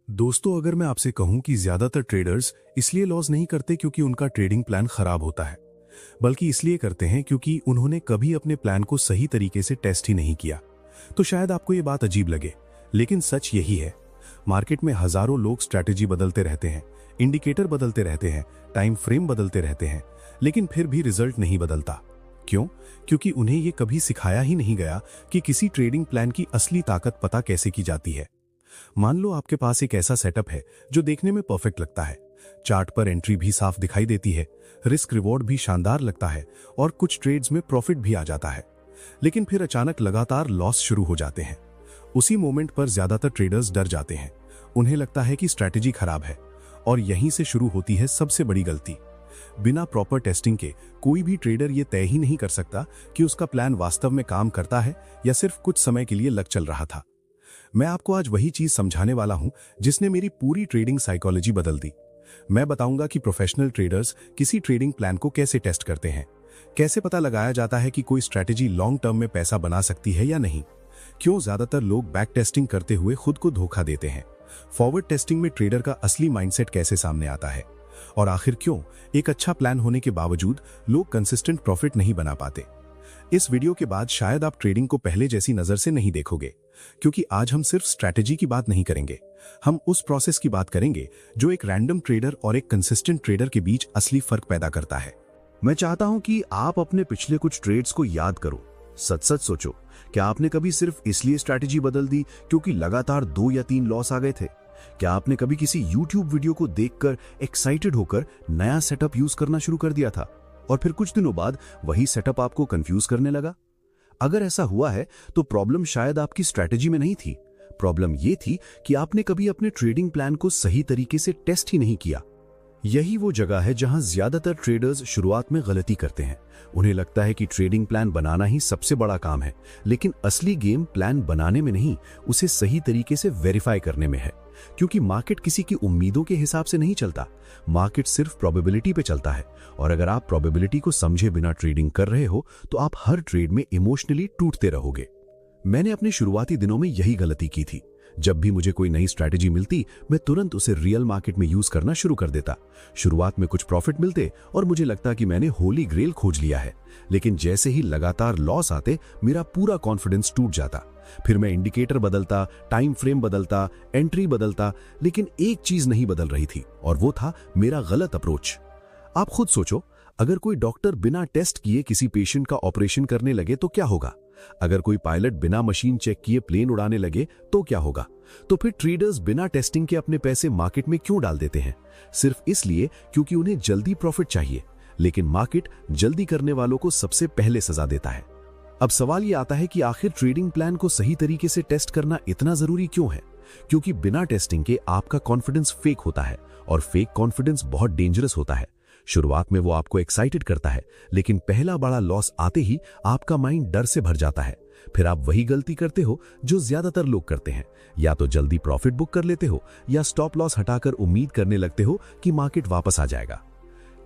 दोस्तों, अगर मैं आपसे कहूं कि ज्यादातर ट्रेडर्स इसलिए लॉस नहीं करते क्योंकि उनका ट्रेडिंग प्लान खराब होता है, बल्कि इसलिए करते हैं क्योंकि उन्होंने कभी अपने प्लान को सही तरीके से टेस्ट ही नहीं किया, तो शायद आपको ये बात अजीब लगे, लेकिन सच यही है। मार्केट में हजारों लोग स्ट्रैटेजी बदलते रहते हैं, इंडिकेटर बदलते रहते हैं, टाइम फ्रेम बदलते रहते हैं, लेकिन फिर भी रिजल्ट नहीं बदलता। क्यों? क्योंकि उन्हें ये कभी सिखाया ही नहीं गया कि किसी ट्रेडिंग प्लान की असली ताकत पता कैसे की जाती है। मान लो आपके पास एक ऐसा सेटअप है जो देखने में परफेक्ट लगता है, चार्ट पर एंट्री भी साफ दिखाई देती है, रिस्क रिवॉर्ड भी शानदार लगता है और कुछ ट्रेड्स में प्रॉफिट भी आ जाता है, लेकिन फिर अचानक लगातार लॉस शुरू हो जाते हैं। उसी मोमेंट पर ज्यादातर ट्रेडर्स डर जाते हैं। उन्हें लगता है कि स्ट्रैटेजी खराब है, और यहीं से शुरू होती है सबसे बड़ी गलती। बिना प्रॉपर टेस्टिंग के कोई भी ट्रेडर ये तय ही नहीं कर सकता कि उसका प्लान वास्तव में काम करता है या सिर्फ कुछ समय के लिए लग चल रहा था। मैं आपको आज वही चीज समझाने वाला हूं जिसने मेरी पूरी ट्रेडिंग साइकोलॉजी बदल दी। मैं बताऊंगा कि प्रोफेशनल ट्रेडर्स किसी ट्रेडिंग प्लान को कैसे टेस्ट करते हैं, कैसे पता लगाया जाता है कि कोई स्ट्रैटेजी लॉन्ग टर्म में पैसा बना सकती है या नहीं, क्यों ज्यादातर लोग बैक टेस्टिंग करते हुए खुद को धोखा देते हैं, फॉरवर्ड टेस्टिंग में ट्रेडर का असली माइंडसेट कैसे सामने आता है, और आखिर क्यों एक अच्छा प्लान होने के बावजूद लोग कंसिस्टेंट प्रॉफिट नहीं बना पाते। इस वीडियो के बाद शायद आप ट्रेडिंग को पहले जैसी नजर से नहीं देखोगे, क्योंकि आज हम सिर्फ स्ट्रैटेजी की बात नहीं करेंगे, हम उस प्रोसेस की बात करेंगे जो एक रैंडम ट्रेडर और एक कंसिस्टेंट ट्रेडर के बीच असली फर्क पैदा करता है। मैं चाहता हूं कि आप अपने पिछले कुछ ट्रेड्स को याद करो। सच सच सोचो, क्या आपने कभी सिर्फ इसलिए स्ट्रैटेजी बदल दी क्योंकि लगातार 2 या 3 लॉस आ गए थे? क्या आपने कभी किसी YouTube वीडियो को देखकर एक्साइटेड होकर नया सेटअप यूज करना शुरू कर दिया था और फिर कुछ दिनों बाद वही सेटअप आपको कंफ्यूज करने लगा? अगर ऐसा हुआ है तो प्रॉब्लम शायद आपकी स्ट्रैटेजी में नहीं थी। प्रॉब्लम यह थी कि आपने कभी अपने ट्रेडिंग प्लान को सही तरीके से टेस्ट ही नहीं किया। यही वो जगह है जहां ज्यादातर ट्रेडर्स शुरुआत में गलती करते हैं। उन्हें लगता है कि ट्रेडिंग प्लान बनाना ही सबसे बड़ा काम है, लेकिन असली गेम प्लान बनाने में नहीं, उसे सही तरीके से वेरीफाई करने में है। क्योंकि मार्केट किसी की उम्मीदों के हिसाब से नहीं चलता, मार्केट सिर्फ प्रोबेबिलिटी पे चलता है, और अगर आप प्रोबेबिलिटी को समझे बिना ट्रेडिंग कर रहे हो तो आप हर ट्रेड में इमोशनली टूटते रहोगे। मैंने अपने शुरुआती दिनों में यही गलती की थी। जब भी मुझे कोई नई स्ट्रैटेजी मिलती, मैं तुरंत उसे रियल मार्केट में यूज करना शुरू कर देता। शुरुआत में कुछ प्रॉफिट मिलते और मुझे लगता कि मैंने होली ग्रेल खोज लिया है, लेकिन जैसे ही लगातार लॉस आते मेरा पूरा कॉन्फिडेंस टूट जाता। फिर मैं इंडिकेटर बदलता, टाइम फ्रेम बदलता, एंट्री बदलता, लेकिन एक चीज नहीं बदल रही थी, और वो था मेरा गलत अप्रोच। आप खुद सोचो, अगर कोई डॉक्टर बिना टेस्ट किए किसी पेशेंट का ऑपरेशन करने लगे तो क्या होगा? अगर कोई पायलट बिना मशीन चेक किए प्लेन उड़ाने लगे तो क्या होगा? तो फिर ट्रेडर्स बिना टेस्टिंग के अपने पैसे मार्केट में क्यों डाल देते हैं? सिर्फ इसलिए क्योंकि उन्हें जल्दी प्रॉफिट चाहिए, लेकिन मार्केट जल्दी करने वालों को सबसे पहले सजा देता है। अब सवाल ये आता है कि आखिर ट्रेडिंग प्लान को सही तरीके से टेस्ट करना इतना जरूरी क्यों है? क्योंकि बिना टेस्टिंग के आपका कॉन्फिडेंस फेक होता है, और फेक कॉन्फिडेंस बहुत डेंजरस होता है। शुरुआत में वो आपको एक्साइटेड करता है, लेकिन पहला बड़ा लॉस आते ही आपका माइंड डर से भर जाता है। फिर आप वही गलती करते हो जो ज्यादातर लोग करते हैं, या तो जल्दी प्रॉफिट बुक कर लेते हो या स्टॉप लॉस हटाकर उम्मीद करने लगते हो कि मार्केट वापस आ जाएगा।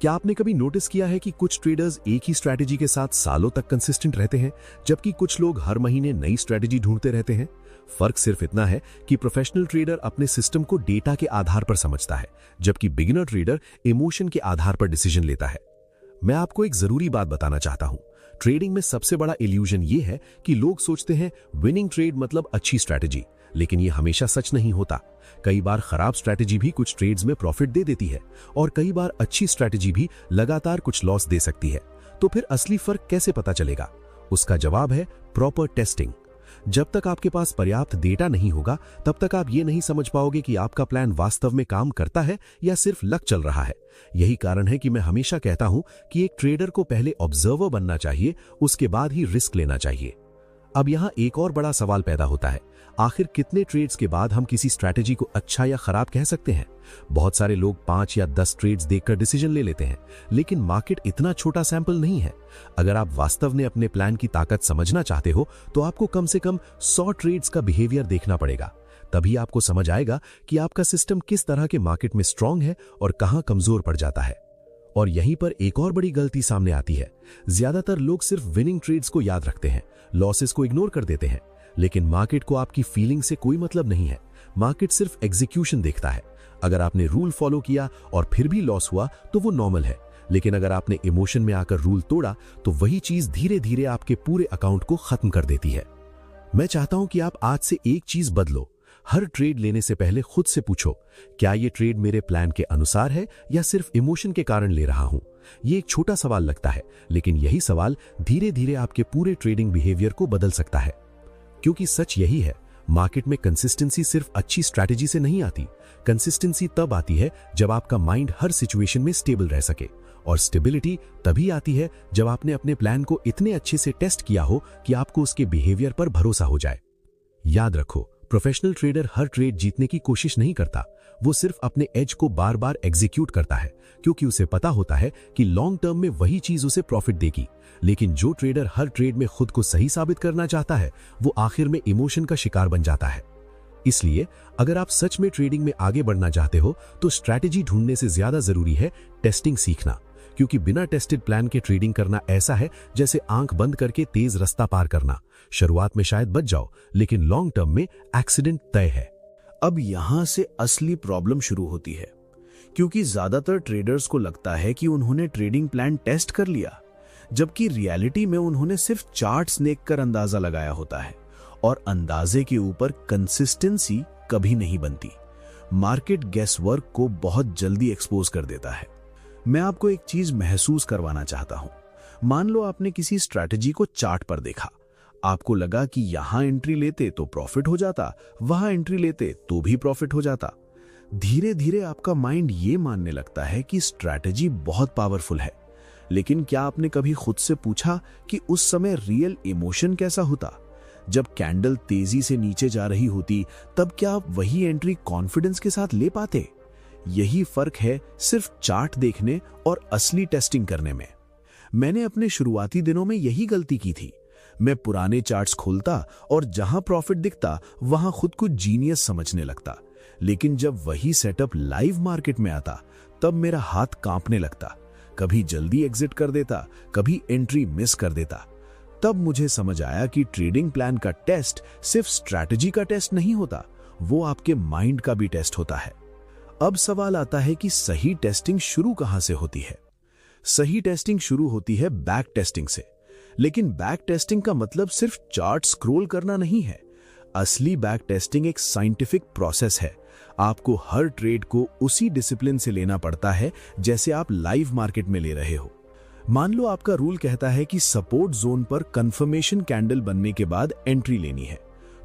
क्या आपने कभी नोटिस किया है कि कुछ ट्रेडर्स एक ही स्ट्रैटेजी के साथ सालों तक कंसिस्टेंट रहते हैं, जबकि कुछ लोग हर महीने नई स्ट्रैटेजी ढूंढते रहते हैं? फर्क सिर्फ इतना है कि प्रोफेशनल ट्रेडर अपने सिस्टम को डेटा के आधार पर समझता है, जबकि बिगिनर ट्रेडर इमोशन के आधार पर डिसीजन लेता है। मैं आपको एक जरूरी बात बताना चाहता हूं। ट्रेडिंग में सबसे बड़ा इल्यूजन यह है कि लोग सोचते हैं विनिंग ट्रेड मतलब अच्छी स्ट्रैटेजी, लेकिन यह हमेशा सच नहीं होता। कई बार खराब स्ट्रैटेजी भी कुछ ट्रेड्स में प्रॉफिट दे देती है, और कई बार अच्छी स्ट्रैटेजी भी लगातार कुछ लॉस दे सकती है। तो फिर असली फर्क कैसे पता चलेगा? उसका जवाब है प्रॉपर टेस्टिंग। जब तक आपके पास पर्याप्त डेटा नहीं होगा, तब तक आप ये नहीं समझ पाओगे कि आपका प्लान वास्तव में काम करता है या सिर्फ लक चल रहा है। यही कारण है कि मैं हमेशा कहता हूं कि एक ट्रेडर को पहले ऑब्जर्वर बनना चाहिए, उसके बाद ही रिस्क लेना चाहिए। अब यहां एक और बड़ा सवाल पैदा होता है, आखिर कितने ट्रेड्स के बाद हम किसी स्ट्रैटेजी को अच्छा या खराब कह सकते हैं? बहुत सारे लोग 5 या 10 ट्रेड्स देखकर डिसीजन ले लेते हैं, लेकिन मार्केट इतना छोटा सैंपल नहीं है। अगर आप वास्तव में अपने प्लान की ताकत समझना चाहते हो तो आपको कम से कम 100 ट्रेड्स का बिहेवियर देखना पड़ेगा। तभी आपको समझ आएगा कि आपका सिस्टम किस तरह के मार्केट में स्ट्रांग है और कहां कमजोर पड़ जाता है। और यहीं पर एक और बड़ी गलती सामने आती है। ज्यादातर लोग सिर्फ विनिंग ट्रेड्स को याद रखते हैं, लॉसेस को इग्नोर कर देते हैं, लेकिन मार्केट को आपकी फीलिंग से कोई मतलब नहीं है। मार्केट सिर्फ एग्जीक्यूशन देखता है। अगर आपने रूल फॉलो किया और फिर भी लॉस हुआ तो वो नॉर्मल है, लेकिन अगर आपने इमोशन में आकर रूल तोड़ा तो वही चीज धीरे धीरे आपके पूरे अकाउंट को खत्म कर देती है। मैं चाहता हूं कि आप आज से एक चीज बदलो। हर ट्रेड लेने से पहले खुद से पूछो, क्या ये ट्रेड मेरे प्लान के अनुसार है या सिर्फ इमोशन के कारण ले रहा हूं। ये एक छोटा सवाल लगता है, लेकिन यही सवाल धीरे धीरे आपके पूरे ट्रेडिंग बिहेवियर को बदल सकता है। क्योंकि सच यही है, मार्केट में कंसिस्टेंसी सिर्फ अच्छी स्ट्रैटेजी से नहीं आती। कंसिस्टेंसी तब आती है जब आपका माइंड हर सिचुएशन में स्टेबल रह सके, और स्टेबिलिटी तभी आती है जब आपने अपने प्लान को इतने अच्छे से टेस्ट किया हो कि आपको उसके बिहेवियर पर भरोसा हो जाए। याद रखो, प्रोफेशनल ट्रेडर हर ट्रेड जीतने की कोशिश नहीं करता, वो सिर्फ अपने एज को बार बार एग्जीक्यूट करता है, क्योंकि उसे पता होता है कि लॉन्ग टर्म में वही चीज उसे प्रॉफिट देगी। लेकिन जो ट्रेडर हर ट्रेड में खुद को सही साबित करना चाहता है, वो आखिर में इमोशन का शिकार बन जाता है। इसलिए अगर आप सच में ट्रेडिंग में आगे बढ़ना चाहते हो तो स्ट्रैटेजी ढूंढने से ज्यादा जरूरी है टेस्टिंग सीखना, क्योंकि बिना टेस्टेड प्लान के ट्रेडिंग करना ऐसा है जैसे आंख बंद करके तेज रास्ता पार करना। शुरुआत में शायद बच जाओ, लेकिन लॉन्ग टर्म में एक्सीडेंट तय है। अब यहां से असली प्रॉब्लम शुरू होती है, क्योंकि ज्यादातर ट्रेडर्स को लगता है कि उन्होंने ट्रेडिंग प्लान टेस्ट कर लिया, जबकि रियलिटी में उन्होंने सिर्फ चार्ट्स देखकर अंदाजा लगाया होता है, और अंदाजे के ऊपर कंसिस्टेंसी कभी नहीं बनती। मार्केट गेस वर्क को बहुत जल्दी एक्सपोज कर देता है। मैं आपको एक चीज महसूस करवाना चाहता हूं। मान लो आपने किसी स्ट्रैटेजी को चार्ट पर देखा, आपको लगा कि यहां एंट्री लेते तो प्रॉफिट हो जाता, वहां एंट्री लेते तो भी प्रॉफिट हो जाता। धीरे धीरे आपका माइंड ये मानने लगता है कि स्ट्रैटेजी बहुत पावरफुल है। लेकिन क्या आपने कभी खुद से पूछा कि उस समय रियल इमोशन कैसा होता? जब कैंडल तेजी से नीचे जा रही होती, तब क्या आप वही एंट्री कॉन्फिडेंस के साथ ले पाते? यही फर्क है सिर्फ चार्ट देखने और असली टेस्टिंग करने में। मैंने अपने शुरुआती दिनों में यही गलती की थी। मैं पुराने चार्ट्स खोलता और जहां प्रॉफिट दिखता वहां खुद को जीनियस समझने लगता। लेकिन जब वही सेटअप लाइव मार्केट में आता, तब मेरा हाथ कांपने लगता। कभी जल्दी एग्जिट कर देता, कभी एंट्री मिस कर देता। तब मुझे समझ आया कि ट्रेडिंग प्लान का टेस्ट सिर्फ स्ट्रैटेजी का टेस्ट नहीं होता, वो आपके माइंड का भी टेस्ट होता है। अब सवाल आता है कि सही टेस्टिंग शुरू कहां से होती है? सही टेस्टिंग शुरू होती है बैक टेस्टिंग से। लेकिन बैक टेस्टिंग का मतलब सिर्फ चार्ट स्क्रॉल करना नहीं है। असली बैक टेस्टिंग एक साइंटिफिक प्रोसेस है। आपको हर ट्रेड को उसी डिसिप्लिन से लेना पड़ता है जैसे आप लाइव मार्केट में ले रहे हो। मान लो आपका रूल कहता है कि सपोर्ट जोन पर कंफर्मेशन कैंडल बनने के बाद एंट्री लेनी है,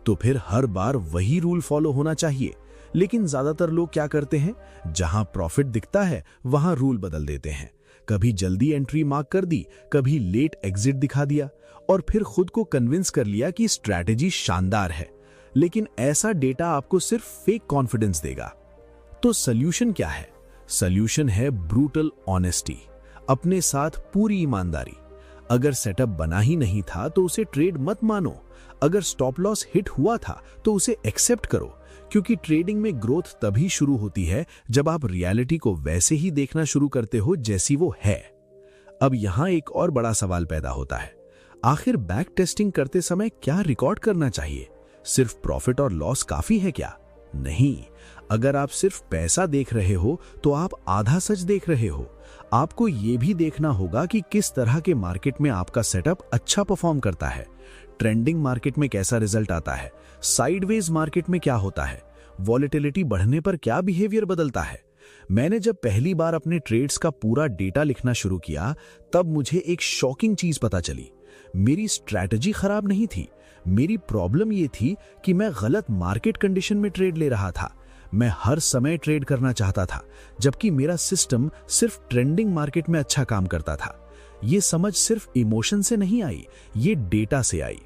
तो फिर हर बार वही रूल फॉलो होना चाहिए। लेकिन ज्यादातर लोग क्या करते हैं, जहां प्रॉफिट दिखता है वहां रूल बदल देते हैं। कभी जल्दी एंट्री मार्क कर दी, कभी लेट एग्जिट दिखा दिया, और फिर खुद को कन्विंस कर लिया कि स्ट्रैटेजी शानदार है। लेकिन ऐसा डेटा आपको सिर्फ फेक कॉन्फिडेंस देगा। तो सॉल्यूशन क्या है? सॉल्यूशन है ब्रूटल ऑनेस्टी, अपने साथ पूरी ईमानदारी। अगर सेटअप बना ही नहीं था तो उसे ट्रेड मत मानो। अगर स्टॉप लॉस हिट हुआ था तो उसे एक्सेप्ट करो, क्योंकि ट्रेडिंग में ग्रोथ तभी शुरू होती है जब आप रियलिटी को वैसे ही देखना शुरू करते हो जैसी वो है। अब यहां एक और बड़ा सवाल पैदा होता है, आखिर बैक टेस्टिंग करते समय क्या रिकॉर्ड करना चाहिए? सिर्फ प्रॉफिट और लॉस काफी है क्या? नहीं। अगर आप सिर्फ पैसा देख रहे हो तो आप आधा सच देख रहे हो। आपको यह भी देखना होगा कि किस तरह के मार्केट में आपका सेटअप अच्छा परफॉर्म करता है। ट्रेंडिंग मार्केट में कैसा रिजल्ट आता है, साइडवेज मार्केट में क्या होता है, वॉलेटिलिटी बढ़ने पर क्या बिहेवियर बदलता है। मैंने जब पहली बार अपने ट्रेड्स का पूरा डेटा लिखना शुरू किया, तब मुझे एक शॉकिंग चीज पता चली। मेरी स्ट्रैटेजी खराब नहीं थी, मेरी प्रॉब्लम यह थी कि मैं गलत मार्केट कंडीशन में ट्रेड ले रहा था। मैं हर समय ट्रेड करना चाहता था, जबकि मेरा सिस्टम सिर्फ ट्रेंडिंग मार्केट में अच्छा काम करता था। ये समझ सिर्फ इमोशन से नहीं आई, ये डेटा से आई।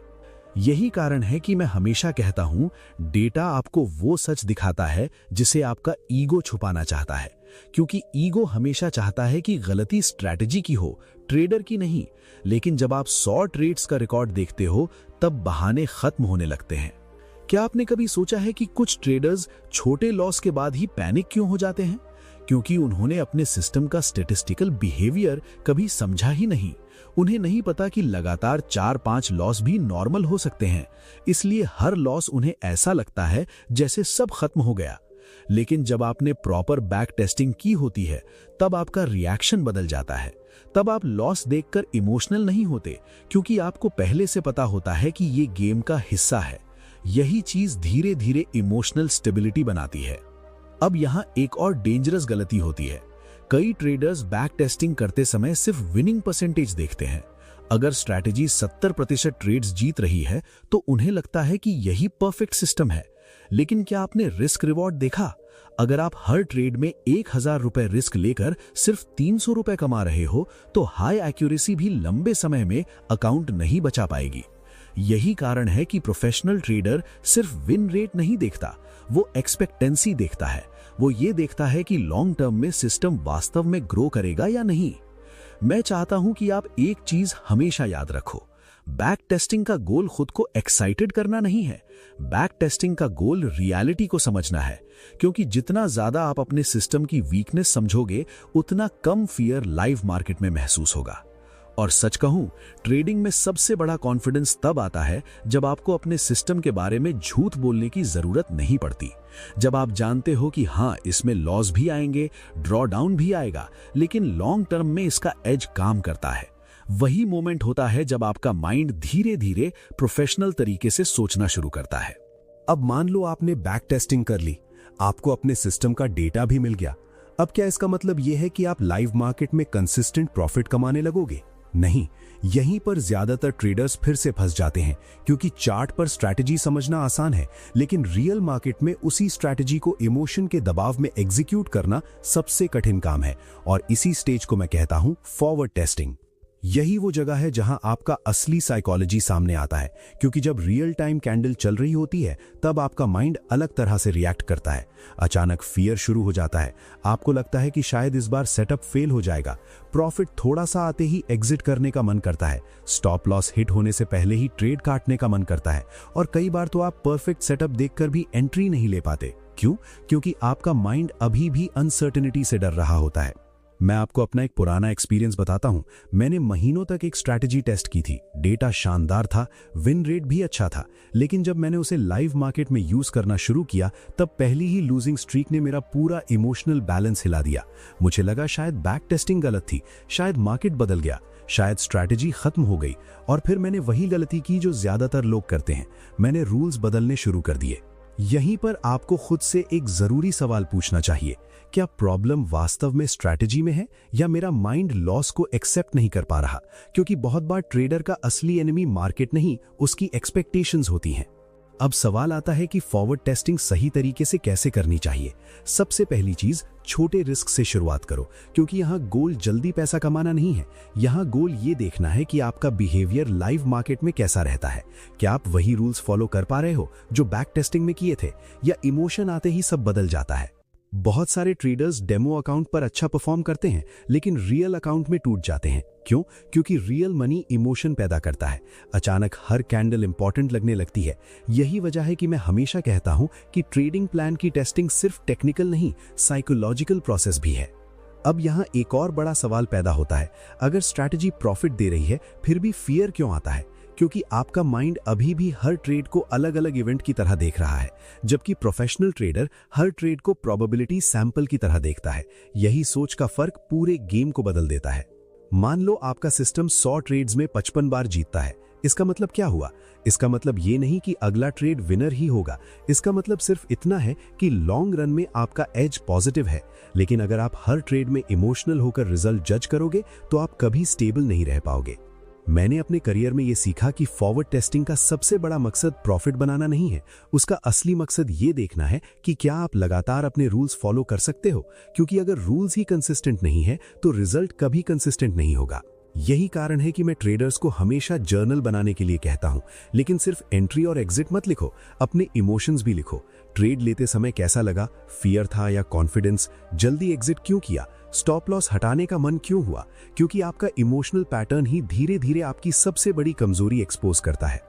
यही कारण है कि मैं हमेशा कहता हूं, डेटा आपको वो सच दिखाता है जिसे आपका ईगो छुपाना चाहता है, क्योंकि ईगो हमेशा चाहता है कि गलती स्ट्रैटेजी की हो, ट्रेडर की नहीं। लेकिन जब आप 100 ट्रेड्स का रिकॉर्ड देखते हो, तब बहाने खत्म होने लगते हैं। क्या आपने कभी सोचा है कि कुछ ट्रेडर्स छोटे लॉस के बाद ही पैनिक क्यों हो जाते हैं? क्योंकि उन्होंने अपने सिस्टम का स्टैटिस्टिकल बिहेवियर कभी समझा ही नहीं। उन्हें नहीं पता कि लगातार 4-5 लॉस भी नॉर्मल हो सकते हैं, इसलिए हर लॉस उन्हें ऐसा लगता है जैसे सब खत्म हो गया। लेकिन जब आपने प्रॉपर बैक टेस्टिंग की होती है, तब आपका रिएक्शन बदल जाता है। तब आप लॉस देखकर इमोशनल नहीं होते, क्योंकि आपको पहले से पता होता है कि ये गेम का हिस्सा है। यही चीज धीरे धीरे इमोशनल स्टेबिलिटी बनाती है। अब यहां एक और डेंजरस गलती होती है। कई ट्रेडर्स बैक टेस्टिंग करते समय सिर्फ विनिंग परसेंटेज देखते हैं। अगर स्ट्रैटेजी 70% ट्रेड्स जीत रही है तो उन्हें लगता है कि यही परफेक्ट सिस्टम है। लेकिन क्या आपने रिस्क रिवॉर्ड देखा? अगर आप हर ट्रेड में 1000 रुपए रिस्क लेकर सिर्फ 300 रुपए कमा रहे हो, तो हाई एक्यूरेसी भी लंबे समय में अकाउंट नहीं बचा पाएगी। यही कारण है कि प्रोफेशनल ट्रेडर सिर्फ विन रेट नहीं देखता, वो एक्सपेक्टेंसी देखता है। वो ये देखता है कि लॉन्ग टर्म में सिस्टम वास्तव में ग्रो करेगा या नहीं। मैं चाहता हूं कि आप एक चीज हमेशा याद रखो, बैक टेस्टिंग का गोल खुद को एक्साइटेड करना नहीं है। बैक टेस्टिंग का गोल रियलिटी को समझना है, क्योंकि जितना ज्यादा आप अपने सिस्टम की वीकनेस समझोगे, उतना कम फियर लाइव मार्केट में महसूस होगा। और सच कहूं, ट्रेडिंग में सबसे बड़ा कॉन्फिडेंस तब आता है जब आपको अपने सिस्टम के बारे में झूठ बोलने की जरूरत नहीं पड़ती। जब आप जानते हो कि हाँ, इसमें लॉस भी आएंगे, ड्रॉ डाउन भी आएगा, लेकिन लॉन्ग टर्म में इसका एज काम करता है। वही मोमेंट होता है जब आपका माइंड धीरे धीरे प्रोफेशनल तरीके से सोचना शुरू करता है। अब मान लो आपने बैक टेस्टिंग कर ली, आपको अपने सिस्टम का डेटा भी मिल गया। अब क्या इसका मतलब यह है कि आप लाइव मार्केट में कंसिस्टेंट प्रॉफिट कमाने लगोगे? नहीं, यहीं पर ज्यादातर ट्रेडर्स फिर से फंस जाते हैं, क्योंकि चार्ट पर स्ट्रैटेजी समझना आसान है, लेकिन रियल मार्केट में उसी स्ट्रैटेजी को इमोशन के दबाव में एग्जीक्यूट करना सबसे कठिन काम है। और इसी स्टेज को मैं कहता हूं फॉरवर्ड टेस्टिंग। यही वो जगह है जहां आपका असली साइकोलॉजी सामने आता है, क्योंकि जब रियल टाइम कैंडल चल रही होती है, तब आपका माइंड अलग तरह से रिएक्ट करता है। अचानक फियर शुरू हो जाता है, आपको लगता है कि शायद इस बार सेटअप फेल हो जाएगा। प्रॉफिट थोड़ा सा आते ही एग्जिट करने का मन करता है, स्टॉप लॉस हिट होने से पहले ही ट्रेड काटने का मन करता है, और कई बार तो आप परफेक्ट सेटअप देखकर भी एंट्री नहीं ले पाते। क्यों? क्योंकि आपका माइंड अभी भी अनसर्टेनिटी से डर रहा होता है। मैं आपको अपना एक पुराना एक्सपीरियंस बताता हूं। मैंने महीनों तक एक स्ट्रैटेजी टेस्ट की थी, डेटा शानदार था, विन रेट भी अच्छा था, लेकिन जब मैंने उसे लाइव मार्केट में यूज करना शुरू किया, तब पहली ही लूजिंग स्ट्रीक ने मेरा पूरा इमोशनल बैलेंस हिला दिया। मुझे लगा शायद बैक टेस्टिंग गलत थी, शायद मार्केट बदल गया, शायद स्ट्रैटेजी खत्म हो गई। और फिर मैंने वही गलती की जो ज्यादातर लोग करते हैं, मैंने रूल्स बदलने शुरू कर दिए। यहीं पर आपको खुद से एक जरूरी सवाल पूछना चाहिए, क्या प्रॉब्लम वास्तव में स्ट्रैटेजी में है या मेरा माइंड लॉस को एक्सेप्ट नहीं कर पा रहा? क्योंकि बहुत बार ट्रेडर का असली एनिमी मार्केट नहीं, उसकी एक्सपेक्टेशंस होती हैं। अब सवाल आता है कि फॉरवर्ड टेस्टिंग सही तरीके से कैसे करनी चाहिए। सबसे पहली चीज, छोटे रिस्क से शुरुआत करो, क्योंकि यहाँ गोल जल्दी पैसा कमाना नहीं है। यहाँ गोल ये देखना है कि आपका बिहेवियर लाइव मार्केट में कैसा रहता है। क्या आप वही रूल्स फॉलो कर पा रहे हो जो बैक टेस्टिंग में किए थे, या इमोशन आते ही सब बदल जाता है? बहुत सारे ट्रेडर्स डेमो अकाउंट पर अच्छा परफॉर्म करते हैं, लेकिन रियल अकाउंट में टूट जाते हैं। क्यों? क्योंकि रियल मनी इमोशन पैदा करता है। अचानक हर कैंडल इंपॉर्टेंट लगने लगती है। यही वजह है कि मैं हमेशा कहता हूं कि ट्रेडिंग प्लान की टेस्टिंग सिर्फ टेक्निकल नहीं, साइकोलॉजिकल प्रोसेस भी है। अब यहाँ एक और बड़ा सवाल पैदा होता है, अगर स्ट्रैटेजी प्रॉफिट दे रही है, फिर भी फियर क्यों आता है? क्योंकि आपका माइंड अभी भी हर ट्रेड को अलग अलग इवेंट की तरह देख रहा है, जबकि प्रोफेशनल ट्रेडर हर ट्रेड को प्रोबेबिलिटी सैंपल की तरह देखता है। यही सोच का फर्क पूरे गेम को बदल देता है। मान लो आपका सिस्टम 100 ट्रेड्स में 55 बार जीतता है। इसका मतलब क्या हुआ? इसका मतलब ये नहीं कि अगला ट्रेड विनर ही होगा। इसका मतलब सिर्फ इतना है कि लॉन्ग रन में आपका एज पॉजिटिव है। लेकिन अगर आप हर ट्रेड में इमोशनल होकर रिजल्ट जज करोगे, तो आप कभी स्टेबल नहीं रह पाओगे। मैंने अपने करियर में यह सीखा कि फॉरवर्ड टेस्टिंग का सबसे बड़ा मकसद प्रॉफिट बनाना नहीं है। उसका असली मकसद ये देखना है कि क्या आप लगातार अपने रूल्स फॉलो कर सकते हो, क्योंकि अगर रूल्स ही कंसिस्टेंट नहीं है तो रिजल्ट कभी कंसिस्टेंट नहीं होगा। यही कारण है कि मैं ट्रेडर्स को हमेशा जर्नल बनाने के लिए कहता हूं, लेकिन सिर्फ एंट्री और एग्जिट मत लिखो, अपने इमोशंस भी लिखो। ट्रेड लेते समय कैसा लगा, फियर था या कॉन्फिडेंस, जल्दी एग्जिट क्यों किया, स्टॉप लॉस हटाने का मन क्यों हुआ? क्योंकि आपका इमोशनल पैटर्न ही धीरे धीरे आपकी सबसे बड़ी कमजोरी एक्सपोज करता है।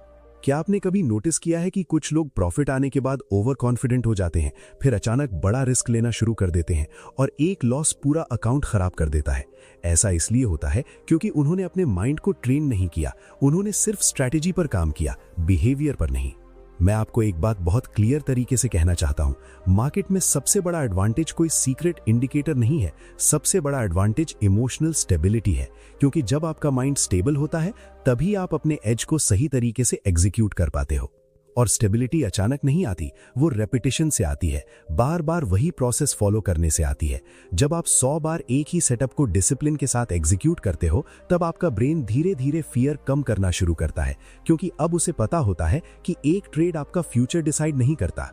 क्या आपने कभी नोटिस किया है कि कुछ लोग प्रॉफिट आने के बाद ओवर कॉन्फिडेंट हो जाते हैं, फिर अचानक बड़ा रिस्क लेना शुरू कर देते हैं और एक लॉस पूरा अकाउंट खराब कर देता है? ऐसा इसलिए होता है क्योंकि उन्होंने अपने माइंड को ट्रेन नहीं किया, उन्होंने सिर्फ स्ट्रैटेजी पर काम किया, बिहेवियर पर नहीं। मैं आपको एक बात बहुत क्लियर तरीके से कहना चाहता हूं, मार्केट में सबसे बड़ा एडवांटेज कोई सीक्रेट इंडिकेटर नहीं है, सबसे बड़ा एडवांटेज इमोशनल स्टेबिलिटी है। क्योंकि जब आपका माइंड स्टेबल होता है तभी आप अपने एज को सही तरीके से एग्जीक्यूट कर पाते हो। और स्टेबिलिटी अचानक नहीं आती, वो रेपिटेशन से आती है, बार बार वही प्रोसेस फॉलो करने से आती है। जब आप 100 बार एक ही सेटअप को डिसिप्लिन के साथ एग्जीक्यूट करते हो तब आपका ब्रेन धीरे धीरे फियर कम करना शुरू करता है, क्योंकि अब उसे पता होता है कि एक ट्रेड आपका फ्यूचर डिसाइड नहीं करता।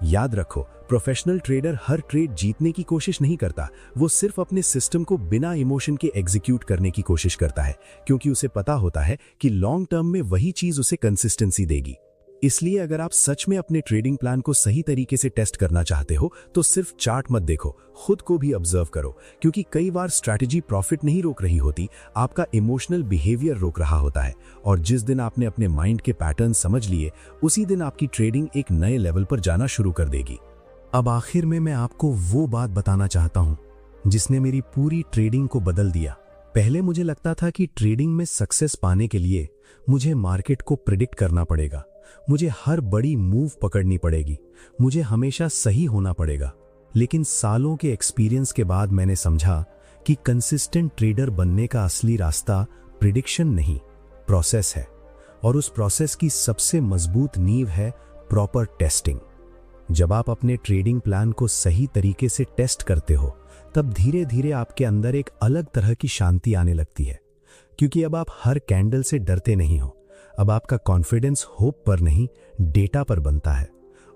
याद रखो, प्रोफेशनल ट्रेडर हर ट्रेड जीतने की कोशिश नहीं करता, वो सिर्फ अपने सिस्टम को बिना इमोशन के एग्जीक्यूट करने की कोशिश करता है, क्योंकि उसे पता होता है कि लॉन्ग टर्म में वही चीज उसे कंसिस्टेंसी देगी। इसलिए अगर आप सच में अपने ट्रेडिंग प्लान को सही तरीके से टेस्ट करना चाहते हो तो सिर्फ चार्ट मत देखो, खुद को भी ऑब्जर्व करो, क्योंकि कई बार स्ट्रैटेजी प्रॉफिट नहीं रोक रही होती, आपका इमोशनल बिहेवियर रोक रहा होता है। और जिस दिन आपने अपने माइंड के पैटर्न समझ लिए, उसी दिन आपकी ट्रेडिंग एक नए लेवल पर जाना शुरू कर देगी। अब आखिर में मैं आपको वो बात बताना चाहता हूं जिसने मेरी पूरी ट्रेडिंग को बदल दिया। पहले मुझे लगता था कि ट्रेडिंग में सक्सेस पाने के लिए मुझे मार्केट को प्रिडिक्ट करना पड़ेगा, मुझे हर बड़ी मूव पकड़नी पड़ेगी, मुझे हमेशा सही होना पड़ेगा। लेकिन सालों के एक्सपीरियंस के बाद मैंने समझा कि कंसिस्टेंट ट्रेडर बनने का असली रास्ता प्रिडिक्शन नहीं, प्रोसेस है। और उस प्रोसेस की सबसे मजबूत नींव है प्रॉपर टेस्टिंग। जब आप अपने ट्रेडिंग प्लान को सही तरीके से टेस्ट करते हो तब धीरे धीरे आपके अंदर एक अलग तरह की शांति आने लगती है, क्योंकि अब आप हर कैंडल से डरते नहीं हो। अब आपका कॉन्फिडेंस होप पर नहीं, डेटा पर बनता है।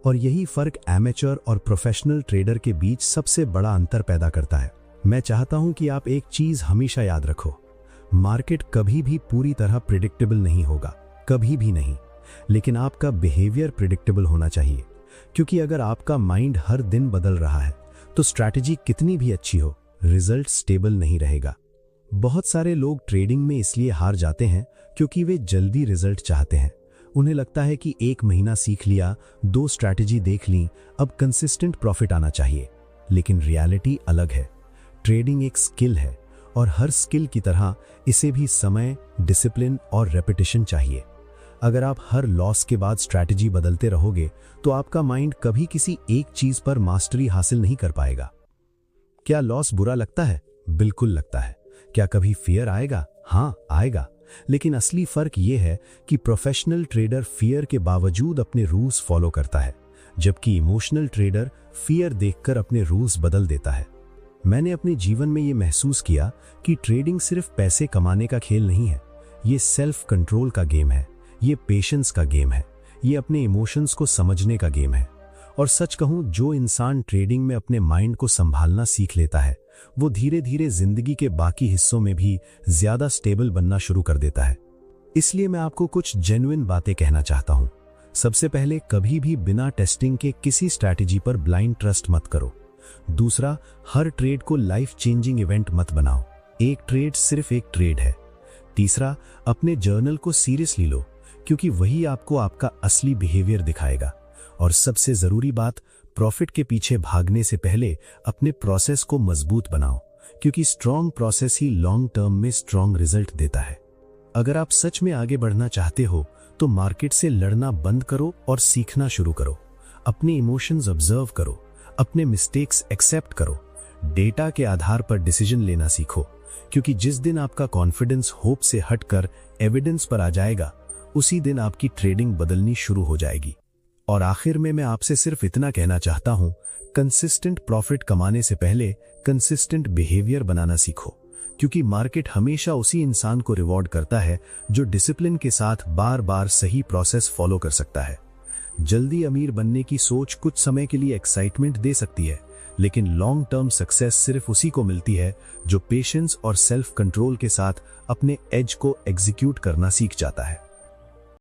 और यही फर्क एमेच्योर और प्रोफेशनल ट्रेडर के बीच सबसे बड़ा अंतर पैदा करता है। मैं चाहता हूं कि आप एक चीज हमेशा याद रखो, मार्केट कभी भी पूरी तरह प्रिडिक्टेबल नहीं होगा, कभी भी नहीं। लेकिन आपका बिहेवियर प्रिडिक्टेबल होना चाहिए, क्योंकि अगर आपका माइंड हर दिन बदल रहा है तो स्ट्रैटेजी कितनी भी अच्छी हो, रिजल्ट स्टेबल नहीं रहेगा। बहुत सारे लोग ट्रेडिंग में इसलिए हार जाते हैं क्योंकि वे जल्दी रिजल्ट चाहते हैं। उन्हें लगता है कि 1 महीना सीख लिया, 2 स्ट्रैटेजी देख ली, अब कंसिस्टेंट प्रॉफिट आना चाहिए। लेकिन रियलिटी अलग है। ट्रेडिंग एक स्किल है और हर स्किल की तरह इसे भी समय, डिसिप्लिन और रेपिटेशन चाहिए। अगर आप हर लॉस के बाद स्ट्रैटेजी बदलते रहोगे तो आपका माइंड कभी किसी एक चीज पर मास्टरी हासिल नहीं कर पाएगा। क्या लॉस बुरा लगता है? बिल्कुल लगता है। क्या कभी फियर आएगा? हाँ, आएगा। लेकिन असली फर्क यह है कि प्रोफेशनल ट्रेडर फियर के बावजूद अपने रूल्स फॉलो करता है, जबकि इमोशनल ट्रेडर फियर देखकर अपने रूल्स बदल देता है। मैंने अपने जीवन में यह महसूस किया कि ट्रेडिंग सिर्फ पैसे कमाने का खेल नहीं है, ये सेल्फ कंट्रोल का गेम है, ये पेशेंस का गेम है, ये अपने इमोशंस को समझने का गेम है। और सच कहूं, जो इंसान ट्रेडिंग में अपने माइंड को संभालना सीख लेता है वो धीरे धीरे जिंदगी के बाकी हिस्सों में भी ज्यादा स्टेबल बनना शुरू कर देता है। इसलिए मैं आपको कुछ जेन्युइन बातें कहना चाहता हूं। सबसे पहले, कभी भी बिना टेस्टिंग के किसी स्ट्रैटेजी पर ब्लाइंड ट्रस्ट मत करो। दूसरा, हर ट्रेड को लाइफ चेंजिंग इवेंट मत बनाओ, एक ट्रेड सिर्फ एक ट्रेड है। तीसरा, अपने जर्नल को सीरियसली लो, क्योंकि वही आपको आपका असली बिहेवियर दिखाएगा। और सबसे जरूरी बात, प्रॉफिट के पीछे भागने से पहले अपने प्रोसेस को मजबूत बनाओ, क्योंकि स्ट्रॉन्ग प्रोसेस ही लॉन्ग टर्म में स्ट्रॉन्ग रिजल्ट देता है। अगर आप सच में आगे बढ़ना चाहते हो तो मार्केट से लड़ना बंद करो और सीखना शुरू करो। अपने इमोशंस ऑब्जर्व करो, अपने मिस्टेक्स एक्सेप्ट करो, डेटा के आधार पर डिसीजन लेना सीखो, क्योंकि जिस दिन आपका कॉन्फिडेंस होप से हटकर एविडेंस पर आ जाएगा, उसी दिन आपकी ट्रेडिंग बदलनी शुरू हो जाएगी। और आखिर में मैं आपसे सिर्फ इतना कहना चाहता हूं, कंसिस्टेंट प्रॉफिट कमाने से पहले कंसिस्टेंट बिहेवियर बनाना सीखो, क्योंकि मार्केट हमेशा उसी इंसान को रिवॉर्ड करता है जो डिसिप्लिन के साथ बार बार सही प्रोसेस फॉलो कर सकता है। जल्दी अमीर बनने की सोच कुछ समय के लिए एक्साइटमेंट दे सकती है, लेकिन लॉन्ग टर्म सक्सेस सिर्फ उसी को मिलती है जो पेशेंस और सेल्फ कंट्रोल के साथ अपने एज को एग्जीक्यूट करना सीख जाता है।